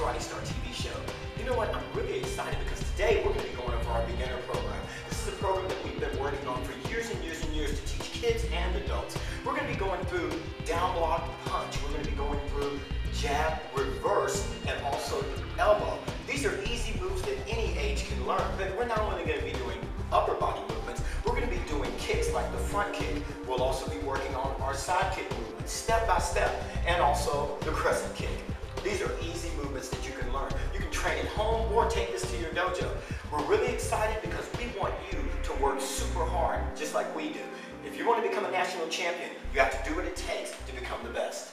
Karate Star TV show. You know what? I'm really excited because today we're going to be going over our beginner program. This is a program that we've been working on for years and years and years to teach kids and adults. We're going to be going through down block, punch. We're going to be going through jab, reverse, and also elbow. These are easy moves that any age can learn, but we're not only going to be doing upper body movements, we're going to be doing kicks like the front kick. We'll also be working on our side kick movements step by step, and also the crescent kick. These are easy movements that you can learn. You can train at home or take this to your dojo. We're really excited because we want you to work super hard, just like we do. If you want to become a national champion, you have to do what it takes to become the best.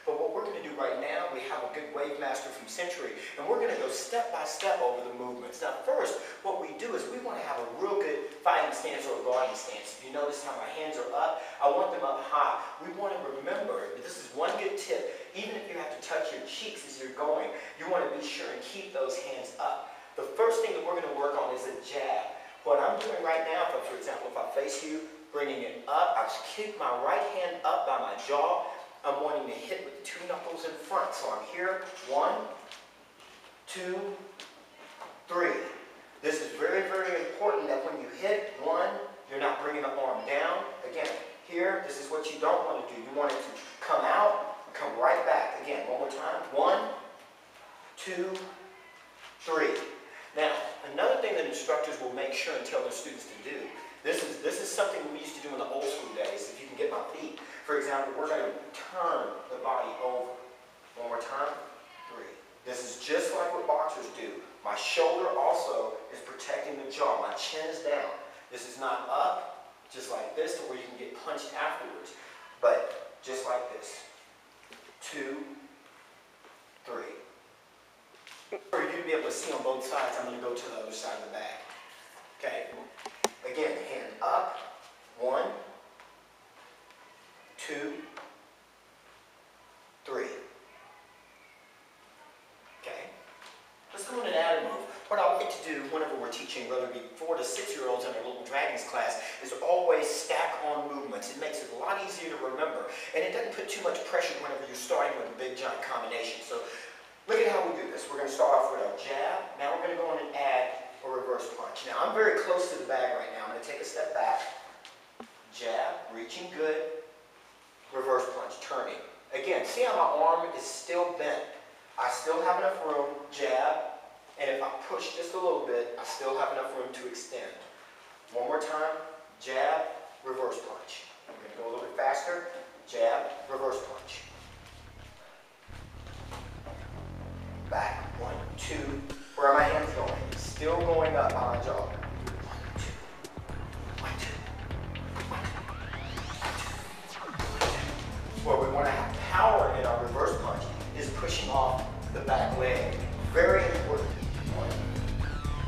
But what we're going to do right now, we have a good wave master from Century, and we're going to go step by step over the movements. Now first, what we do is we want to have a real good fighting stance or a guarding stance. If you notice how my hands are up, I want them up high. We want to remember, this is one good tip, even if you have to touch your cheeks as you're going, you want to be sure and keep those hands up. The first thing that we're going to work on is a jab. What I'm doing right now, for example, if I face you, bringing it up, I kick my right hand up by my jaw. I'm wanting to hit with the two knuckles in front. So I'm here, 1, 2, 3. This is very, very important that when you hit 1, you're not bringing the arm down. Again, here, this is what you don't want to do. You want it to come out, come right back. Again, one more time. 1, 2, 3. Now, another thing that instructors will make sure and tell their students to do, this is something we used to do in the old school days, if you can get my feet. For example, we're going to turn the body over. One more time. 3. This is just like what boxers do. My shoulder also is protecting the jaw. My chin is down. This is not up, just like this, to where you can get punched afterwards. But just like this. 2, 3. For you to be able to see on both sides, I'm going to go to the other side of the bag. Okay? Again, hand up. 1, 2, 3. Okay? Let's go into that move. What I like to do whenever we're teaching, whether it be 4 to 6-year-olds in our little dragons class, is always stack on movements. It makes it a lot easier to remember, and it doesn't put too much pressure whenever you're starting with a big giant combination. So look at how we do this. We're going to start off with our jab. Now we're going to go in and add a reverse punch. Now I'm very close to the bag right now. I'm going to take a step back. Jab, reaching good. Reverse punch, turning. Again, see how my arm is still bent. I still have enough room, jab, and if I push just a little bit, I still have enough room to extend. One more time, jab, reverse punch. I'm going to go a little bit faster, jab, reverse punch. Back, 1, 2, where are my hands going? Still going up on my jaw. 1, 2, 1, 2. Where we want to have power in our reverse punch is pushing off the back leg. Very important.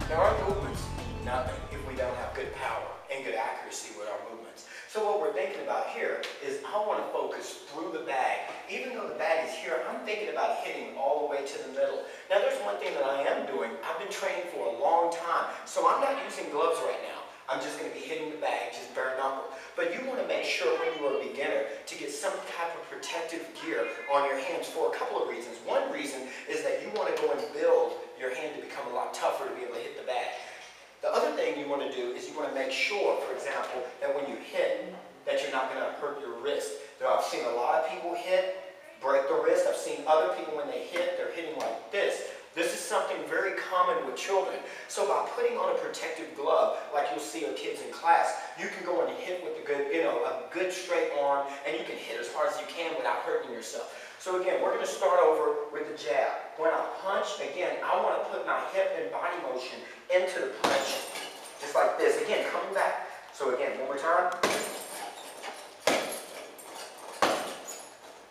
Now our movements mean nothing if we don't have good power and good accuracy with our movements. So what we're thinking about here is I want to focus through the bag. Even though the bag is here, I'm thinking about hitting all the way to the middle. Now there's one thing that I am doing. I've been training for a long time, so I'm not using gloves right now. I'm just going to be hitting the bag, just bare knuckle. But you want to make sure when you are a beginner to get some type of protective gear on your hands for a couple of reasons. One reason is that you want to go and build your hand to become a lot tougher to be able to hit the bag. The other thing you want to do is you want to make sure, for example, that when you hit, that you're not going to hurt your wrist. Now, I've seen a lot of people hit, break the wrist. I've seen other people when they hit, they're hitting like this. This is something very common with children. So by putting on a protective glove, like you'll see of kids in class, you can go in and hit with a good straight arm, and you can hit as hard as you can without hurting yourself. So again, we're going to start over with the jab. When I punch, again, I want to put my hip and body motion into the punch, just like this. Again, coming back. So again, one more time.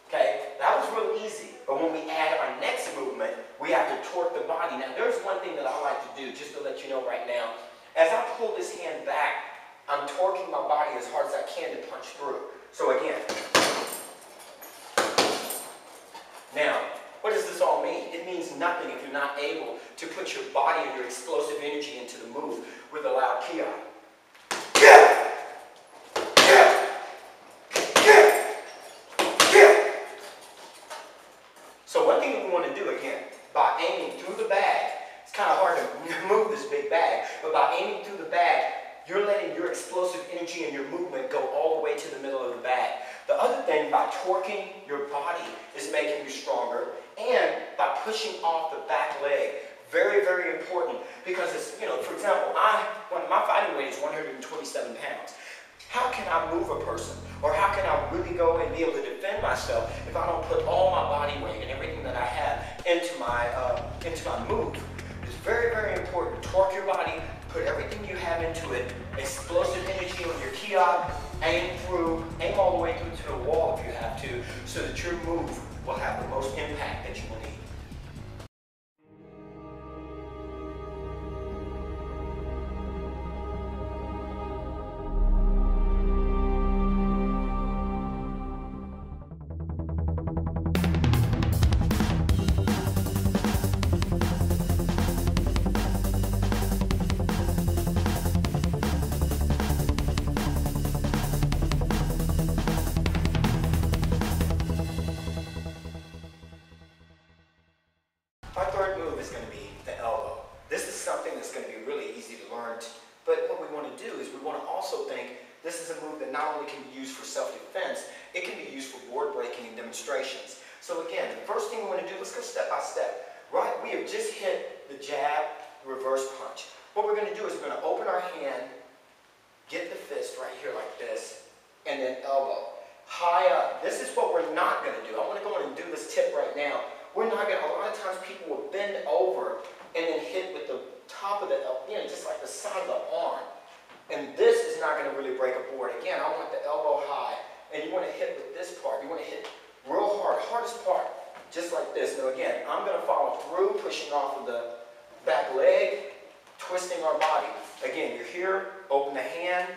Okay, that was real easy. But when we add our next movement, we have to torque the body. Now, there's one thing that I like to do, just to let you know right now. As I pull this hand back, I'm torquing my body as hard as I can to punch through. So again. Now, what does this all mean? It means nothing if you're not able to put your body and your explosive energy into the move with a loud kick. So one thing we want to do, again, by aiming through the bag, it's kind of hard to move this big bag, but by aiming through the bag, you're letting your explosive energy and your movement go all the way to the middle of the bag. The other thing, by torquing your body, is making you stronger, and by pushing off the back leg. Very, very important, because it's, for example, my fighting weight is 127 pounds. How can I move a person, or how can I really go and be able to defend myself if I don't put all my body weight and everything that I have into my move? It's very, very important. Torque your body, put everything you have into it, explosive energy on your kick, aim all the way through to the wall if you have to, so that your move will have the most impact that you will need. Our third move is going to be the elbow. This is something that's going to be really easy to learn, but what we want to do is we want to also think this is a move that not only can be used for self-defense, it can be used for board breaking and demonstrations. So again, the first thing we want to do, let's go step by step. Right, we have just hit the jab, reverse punch. What we're going to do is we're going to open our hand, get the fist right here like this, and then elbow. High up. This is what we're not going to do. I want to go in and do this tip right now. We're not going to, a lot of times people will bend over and then hit with the top of the, just like the side of the arm. And this is not going to really break a board. Again, I want the elbow high. And you want to hit with this part. You want to hit real hard, hardest part, just like this. Now again, I'm going to follow through, pushing off of the back leg, twisting our body. Again, you're here, open the hand,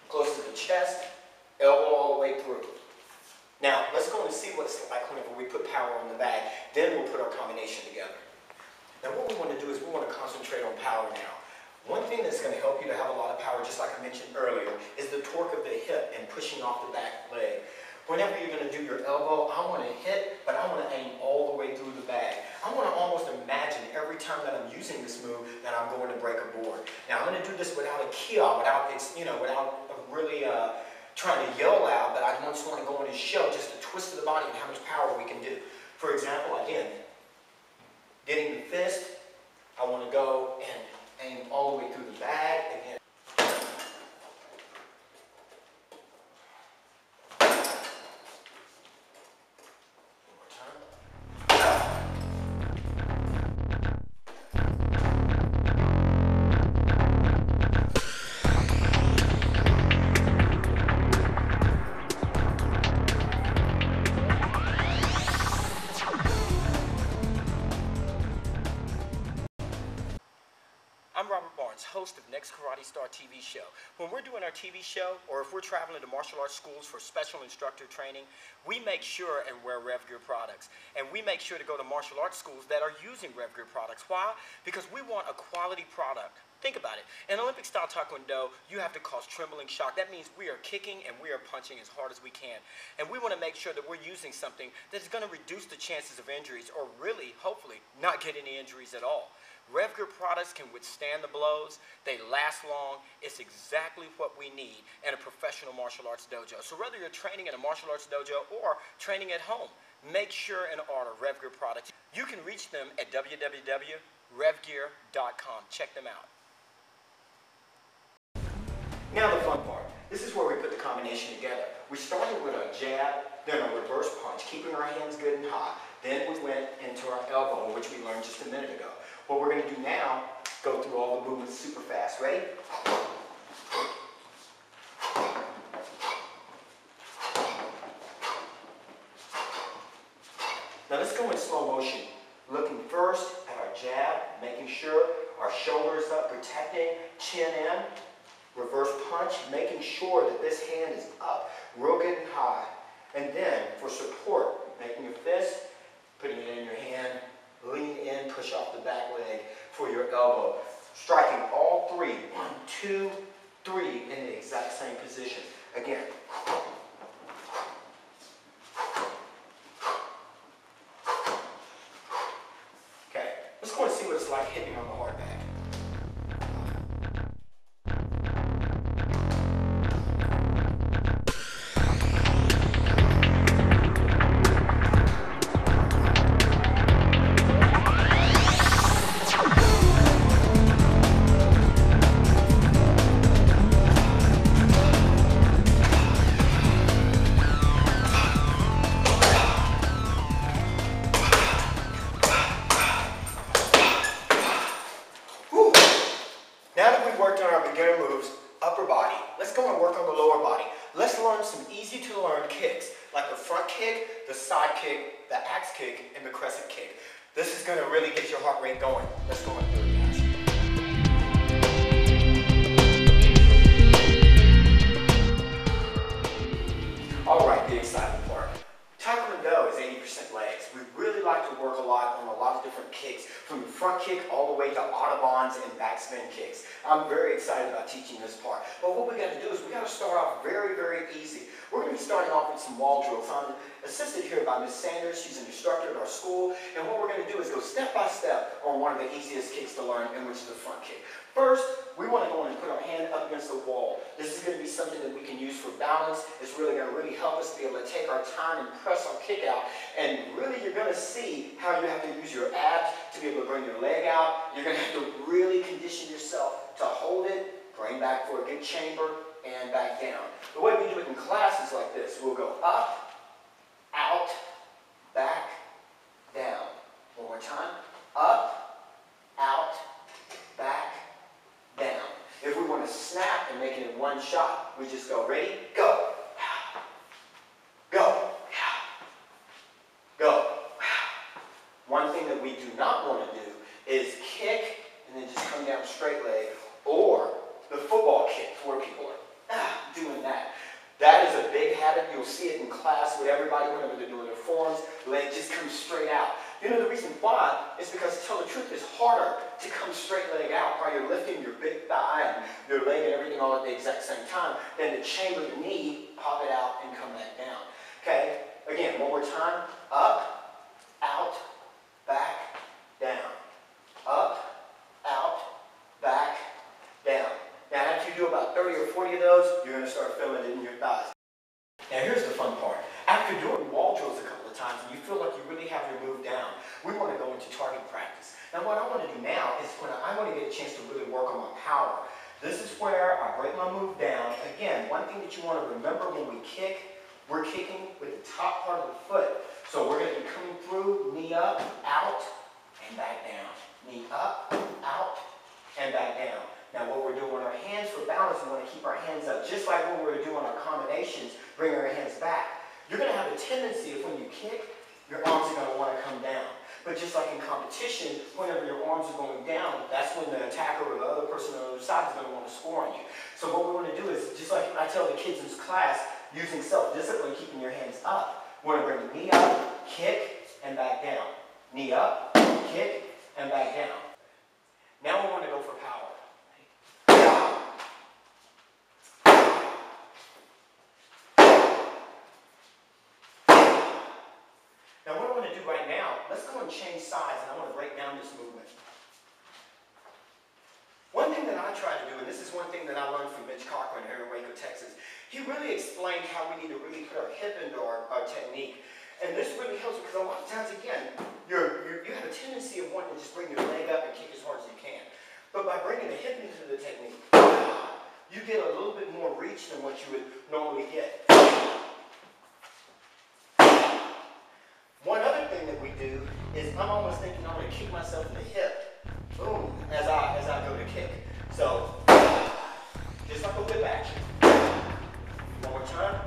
close to the chest, elbow all the way through. Now, let's go and see what it's like whenever we put power on the bag. Then we'll put our combination together. Now, what we want to do is we want to concentrate on power now. One thing that's going to help you to have a lot of power, just like I mentioned earlier, is the torque of the hip and pushing off the back leg. Whenever you're going to do your elbow, I want to hit, but I want to aim all the way through the bag. I want to almost imagine every time that I'm using this move that I'm going to break a board. Now, I'm going to do this without a kick, without really trying to yell out, but I just want to go in and show just the twist of the body and how much power we can do. For example, again, getting the fist, I want to go and aim all the way through the bag. Again. One more time. I'm Robert Barnes, host of Next Karate Star TV show. When we're doing our TV show, or if we're traveling to martial arts schools for special instructor training, we make sure and wear Rev Gear products. And we make sure to go to martial arts schools that are using Rev Gear products. Why? Because we want a quality product. Think about it. In Olympic style Taekwondo, you have to cause trembling shock. That means we are kicking and we are punching as hard as we can. And we want to make sure that we're using something that's going to reduce the chances of injuries, or really, hopefully, not get any injuries at all. Rev Gear products can withstand the blows, they last long, it's exactly what we need in a professional martial arts dojo. So whether you're training in a martial arts dojo or training at home, make sure and order RevGear products. You can reach them at www.revgear.com. Check them out. Now the fun part. This is where we put the combination together. We started with a jab, then a reverse punch, keeping our hands good and high. Then we went into our elbow, which we learned just a minute ago. What we're going to do now, go through all the movements super fast. Ready? Now let's go in slow motion. Looking first at our jab, making sure our shoulder is up, protecting, chin in. Reverse punch, making sure that this hand is up, real good and high. And then for support, making your fist, putting it in your hand, lean in, push off the back leg for your elbow. Striking all three, 1, 2, 3, in the exact same position. Again. Okay, let's go and see what it's like hitting on the hard back. Now that we've worked on our beginner moves, upper body, let's go and work on the lower body. Let's learn some easy to learn kicks, like the front kick, the side kick, the axe kick, and the crescent kick. This is going to really get your heart rate going. Let's go and do it, guys. All right, the exciting part. Taekwondo is 80% legs. We really like to work a lot on a lot of different kicks, from the front kick all the way to Audubons and backspin kicks. I'm very excited about teaching this part. But what we got to do is we got to start off very, very easy. We're going to be starting off with some wall drills. I'm assisted here by Miss Sanders. She's an instructor at our school. And what we're going to do is go step by step on one of the easiest kicks to learn, and which is the front kick. First, we want to go in and put our hand up against the wall. This is going to be something that we can use for balance. It's really going to really help us to be able to take our time and press our kick out. And really, you're going to see how you have to use your abs to be able to bring your leg out. You're going to have to really condition yourself to hold it, bring back for a good chamber, and back down. The way we do it in class is like this. We'll go up, out, back, down. One more time. Up, out, back, down. If we want to snap and make it in one shot, we just go, ready, go. Go. Go. One thing that we do not want to do is kick and then just come down straight leg, or the football kick where people are doing that. That is a big habit. You'll see it in class with everybody whenever they're doing their forms. Leg just comes straight out. You know the reason why is because, to tell the truth, it's harder to come straight leg out while you're lifting your big thigh and your leg and everything all at the exact same time than to chamber the knee, pop it out, and come back down. Okay? Again, one more time. Up, out, back, down. Up, out, back, down. Now, after you do about 30 or 40 of those, you're going to start feeling it in your thighs. Now, here's the fun part. After doing wall drills a couple of times and you feel like you really have your move down, we want to go into target practice. Now, what I want to do now is when I want to get a chance to really work on my power. This is where I break my move down. Again, one thing that you want to remember when we kick, we're kicking with the top part of the foot. So we're going to be coming through, knee up, out, and back down. Knee up, out, and back down. Now what we're doing with our hands for balance, we want to keep our hands up. Just like when we're doing our combinations, bring our hands back. You're going to have a tendency of when you kick, your arms are going to want to come down. But just like in competition, whenever your arms are going down, that's when the attacker or the other person on the other side is going to want to score on you. So what we want to do is, just like I tell the kids in class, using self-discipline, keeping your hands up. We want to bring the knee up, kick, and back down. Knee up, kick, and back down. Now we want to go for power. Now what I want to do right now, let's go and change sides, and I want to break down this movement. One thing that I try to do, and this is one thing that I learned from Mitch Cochran here in Waco, Texas, he really explained how we need to really put our hip into our technique. And this really helps because a lot of times, again, you have a tendency of wanting to just bring your leg up and kick as hard as you can. But by bringing the hip into the technique, you get a little bit more reach than what you would normally get. One other thing that we do is I'm almost thinking I'm going to kick myself in the hip, boom, as I go to kick. So, just like a whip action. One more time.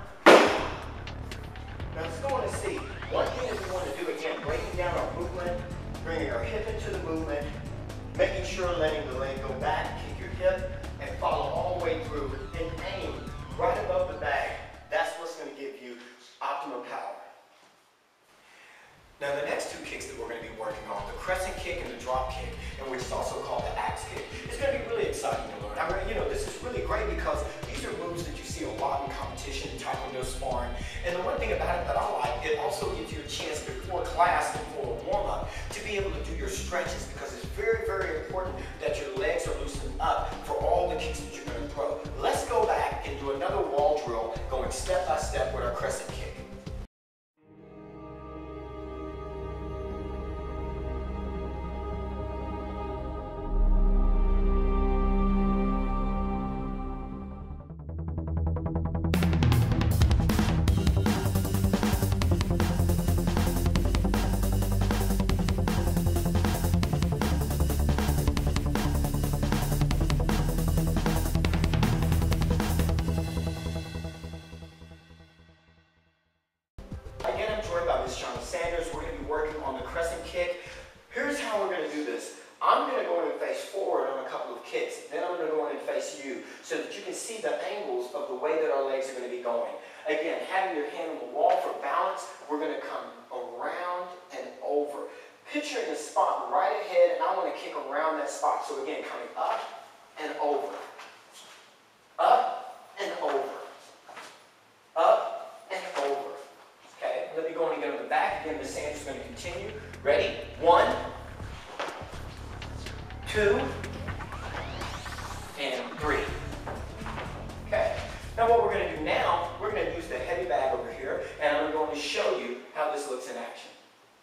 Now let's go on and see. One thing that we want to do, again, breaking down our movement, bringing our hip into the movement, making sure letting the leg go back, kick your hip, and follow all the way through, and aim right above the bag. That's what's going to give you optimum power. Now the next two kicks that we're going to be working on, the Crescent Kick and the Dropkick, and which is also called the Axe Kick, is going to be really exciting to learn. I mean, you know, this is really great because these are moves that you see a lot in competition in Taekwondo sparring. And the one thing about it that I like, it also gives you a chance before class, before a warm-up, to be able to do your stretches because it's very, very important that your legs are loosened up for all the kicks that you're going to throw. Let's go back and do another wall drill going step by step with our Crescent Kick. We're going to be working on the Crescent Kick. Here's how we're going to do this. I'm going to go in and face forward on a couple of kicks. Then I'm going to go in and face you so that you can see the angles of the way that our legs are going to be going. Again, having your hand on the wall for balance, we're going to come around and over. Picturing a spot right ahead, and I want to kick around that spot. So again, coming up and over. Up and over. Up and over. Okay, let me go and get on the back. Again, the Sanders is going to continue. Ready? 1, 2, and 3. Okay. Now what we're going to do now, we're going to use the heavy bag over here, and I'm going to show you how this looks in action.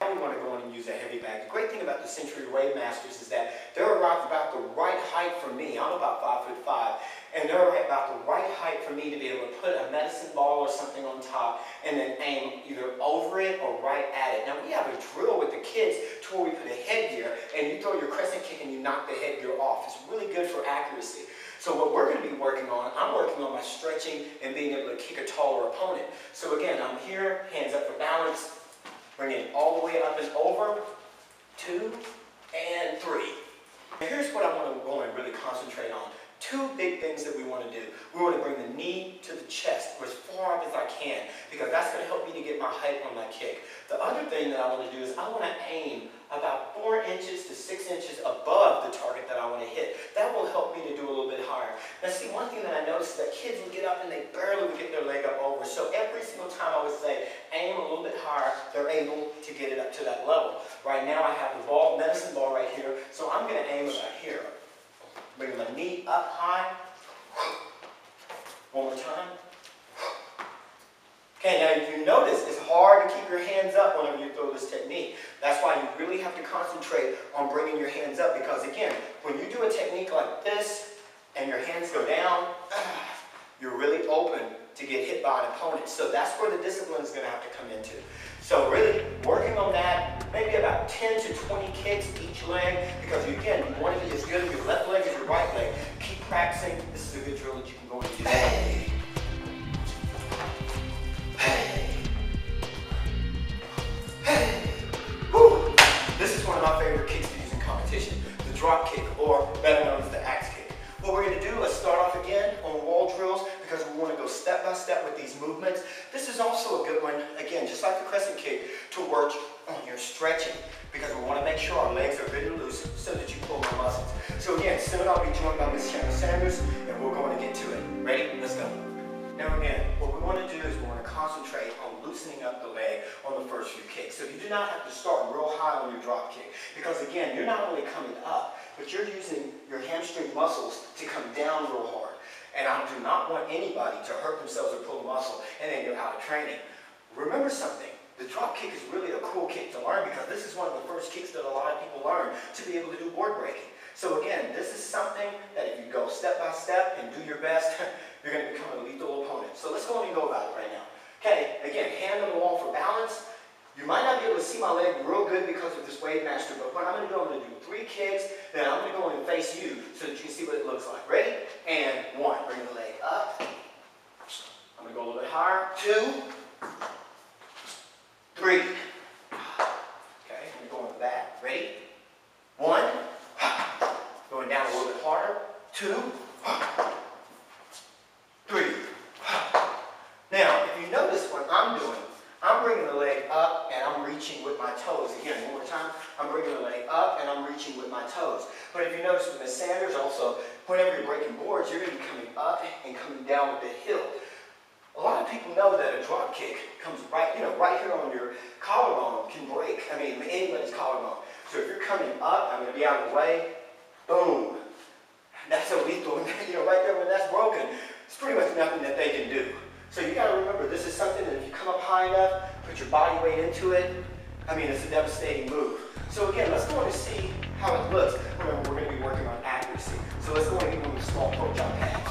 Now we want to go in and use a heavy bag. The great thing about the Century Wave Masters is that they're about the right height for me. I'm about 5'5", and they're about the right height for me to be able to put a medicine ball or something on top and then aim either over it or right at it. Now we have a drill with the kids to where we put a headgear and you throw your Crescent Kick and you knock the headgear off. It's really good for accuracy. So what we're going to be working on, I'm working on my stretching and being able to kick a taller opponent. So again, I'm here, hands up for balance, bring it all the way up and over, 2, and 3. And here's what I want to go and really concentrate on. Two big things that we want to do. We want to bring the knee to the chest, or as far up as I can, because that's going to help me to get my height on my kick. The other thing that I want to do is I want to aim about 4 inches to 6 inches above the target that I want to hit. That will help me to do a little bit higher. Now see, one thing that I noticed is that kids would get up and they barely would get their leg up over. So every single time I would say, aim a little bit higher, they're able to get it up to that level. Right now I have the ball, medicine ball right here, so I'm going to aim about here. Bring my knee up high. One more time. Okay, now if you notice, it's hard to keep your hands up whenever you throw this technique. That's why you really have to concentrate on bringing your hands up, because again, when you do a technique like this and your hands go down, you're really open to get hit by an opponent. So that's where the discipline is going to have to come into. So really working on that, maybe about 10 to 20 kicks each leg, because again, you want to be as good as your left leg as your right leg. Keep practicing. This is a good drill that you can go and do. Hey. Hey. Hey. Woo. This is one of my favorite kicks to use in competition, the drop kick, or better known as the axe kick. What we're going to do, let's start off again on wall drills, because we want to go step by step with these movements. This is also a good one, again, just like the Crescent Kick, to work on your stretching, because we want to make sure our legs are good and loose so that you pull the muscles. So again, soon I'll be joined by Miss Shannon Sanders, and we're going to get to it. Ready? Let's go. Now again, what we want to do is we want to concentrate on loosening up the leg on the first few kicks. So you do not have to start real high on your drop kick, because again, you're not only coming up, but you're using your hamstring muscles to come down real hard. And I do not want anybody to hurt themselves or pull a muscle and then you're out of training. Remember something, The drop kick is really a cool kick to learn because this is one of the first kicks that a lot of people learn to be able to do board breaking. So again, this is something that if you go step by step and do your best, you're going to become a lethal opponent. So let's go ahead and go about it right now. Okay, again, hand on the wall for balance. You might not be able to see my leg real good because of this Wave Master, but what I'm going to do, I'm going to do 3 kicks, then I'm going to go in and face you so that you can see what it looks like. Ready? And 1, bring the leg up. I'm going to go a little bit higher. 2, 3. Okay, I'm going to the back. Ready? 1. Going down a little bit harder. 2. 3. Now, if you notice what I'm doing, I'm bringing the leg up and I'm reaching with my toes. Again, one more time. I'm bringing the leg up and I'm reaching with my toes. But if you notice with Miss Sanders also, whenever you're breaking boards, you're going to be coming up and coming down with the heel. A lot of people know that a drop kick comes right here on your collarbone can break. I mean, anybody's collarbone. So if you're coming up, I'm going to be out of the way. Boom. That's a lethal. Right there when that's broken, it's pretty much nothing that they can do. So you got to remember, this is something that if you come up high enough, put your body weight into it, I mean, it's a devastating move. So again, let's go and see how it looks. Remember, we're going to be working on accuracy. So let's go and get with a small pro jump pads.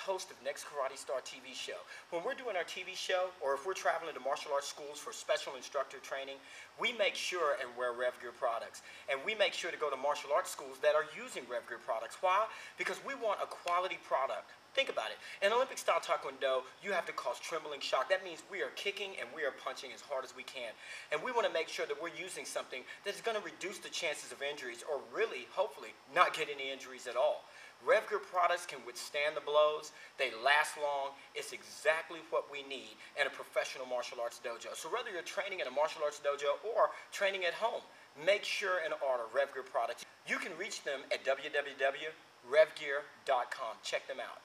Host of Next Karate Star TV show. When we're doing our TV show, or if we're traveling to martial arts schools for special instructor training, we make sure and wear RevGear products. And we make sure to go to martial arts schools that are using RevGear products. Why? Because we want a quality product. Think about it. In Olympic style Taekwondo, you have to cause trembling shock. That means we are kicking and we are punching as hard as we can. And we want to make sure that we're using something that is going to reduce the chances of injuries, or really, hopefully, not get any injuries at all. RevGear products can withstand the blows, they last long, it's exactly what we need in a professional martial arts dojo. So whether you're training in a martial arts dojo or training at home, make sure and order RevGear products. You can reach them at www.revgear.com. Check them out.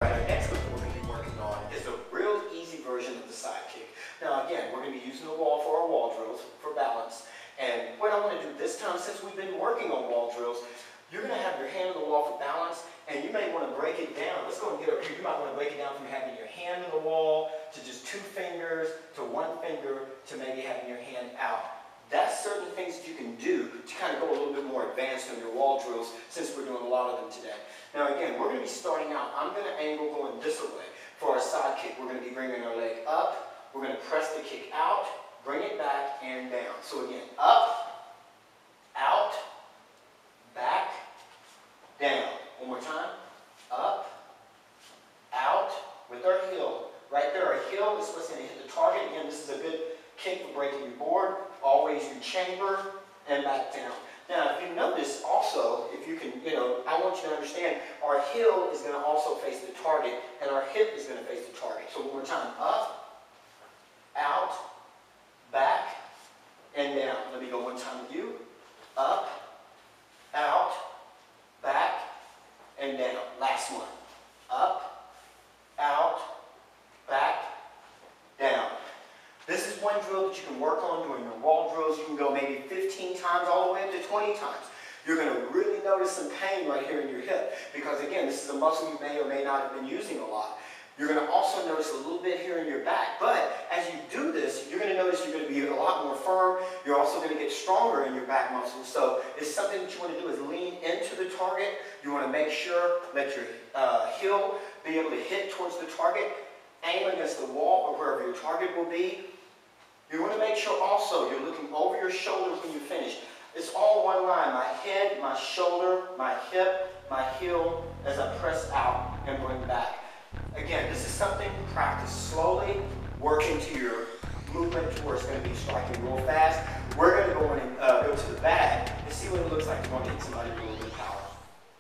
Right, next one we're going to be working on is a real easy version of the Sidekick. Now again, we're going to be using the wall for our wall drills for balance. And what I want to do this time, since we've been working on wall drills, you're going to have your hand on the wall for balance, and you may want to break it down. Let's go and get up here. You might want to break it down from having your hand on the wall to just 2 fingers to 1 finger to maybe having your hand out. That's certain things that you can do to kind of go a little bit more advanced on your wall drills, since we're doing a lot of them today. Now again, we're going to be starting out. I'm going to angle going this way. For our side kick, we're going to be bringing our leg up. We're going to press the kick out, bring it back, and down. So again, up, out, back, down. One more time. Up, out, with our heel. Right there, our heel is what's going to hit the target. Again, this is a good kick for breaking your board. Always your chamber, and back down. Now, if you notice also, if you can, I want you to understand, our heel is going to also face the target, and our hip is going to face the target. So one more time. Up, out, back, and down. Let me go one time with you. Up, out, back, and down. Last one. Up, out, back, down. This is one drill that you can work on during your wall drills. You can go maybe 15 times all the way up to 20 times. You're going to really notice some pain right here in your hip because, again, this is a muscle you may or may not have been using a lot. You're going to also notice a little bit here in your back. But as you do this, you're going to notice you're going to be a lot more firm. You're also going to get stronger in your back muscles. So it's something that you want to do is lean into the target. You want to make sure that your heel be able to hit towards the target, aim against the wall or wherever your target will be. You want to make sure also you're looking over your shoulders when you finish. It's all one line. My head, my shoulder, my hip, my heel as I press out and bring back. Again, this is something practice slowly, work into your movement to where it's going to be striking real fast. We're going to go in and go to the bag and see what it looks like to want to hit somebody with a little bit of power.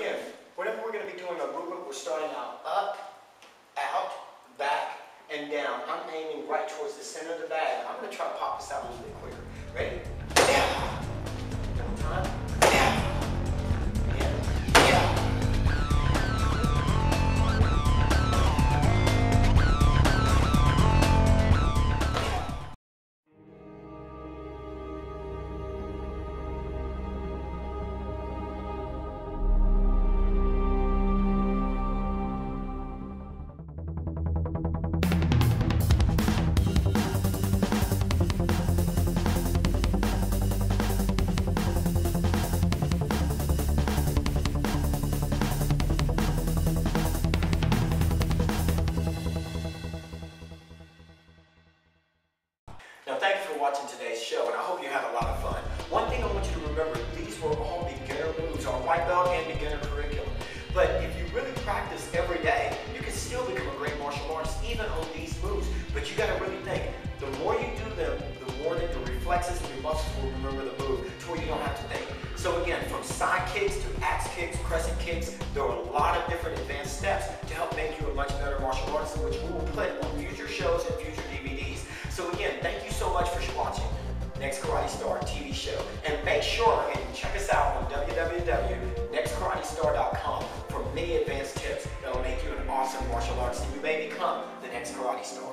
Again, whenever we're going to be doing our movement, we're starting out up, out, back, and down. I'm aiming right towards the center of the bag. I'm going to try to pop this out a little bit quicker. Ready? Down. One time. Down. remember the move to where you don't have to think. So again, from side kicks to axe kicks, crescent kicks, there are a lot of different advanced steps to help make you a much better martial artist, which we will put on future shows and future DVDs. So again, thank you so much for watching Next Karate Star TV show. And make sure and check us out on www.nextkaratestar.com for many advanced tips that will make you an awesome martial artist, and you may become the next Karate Star.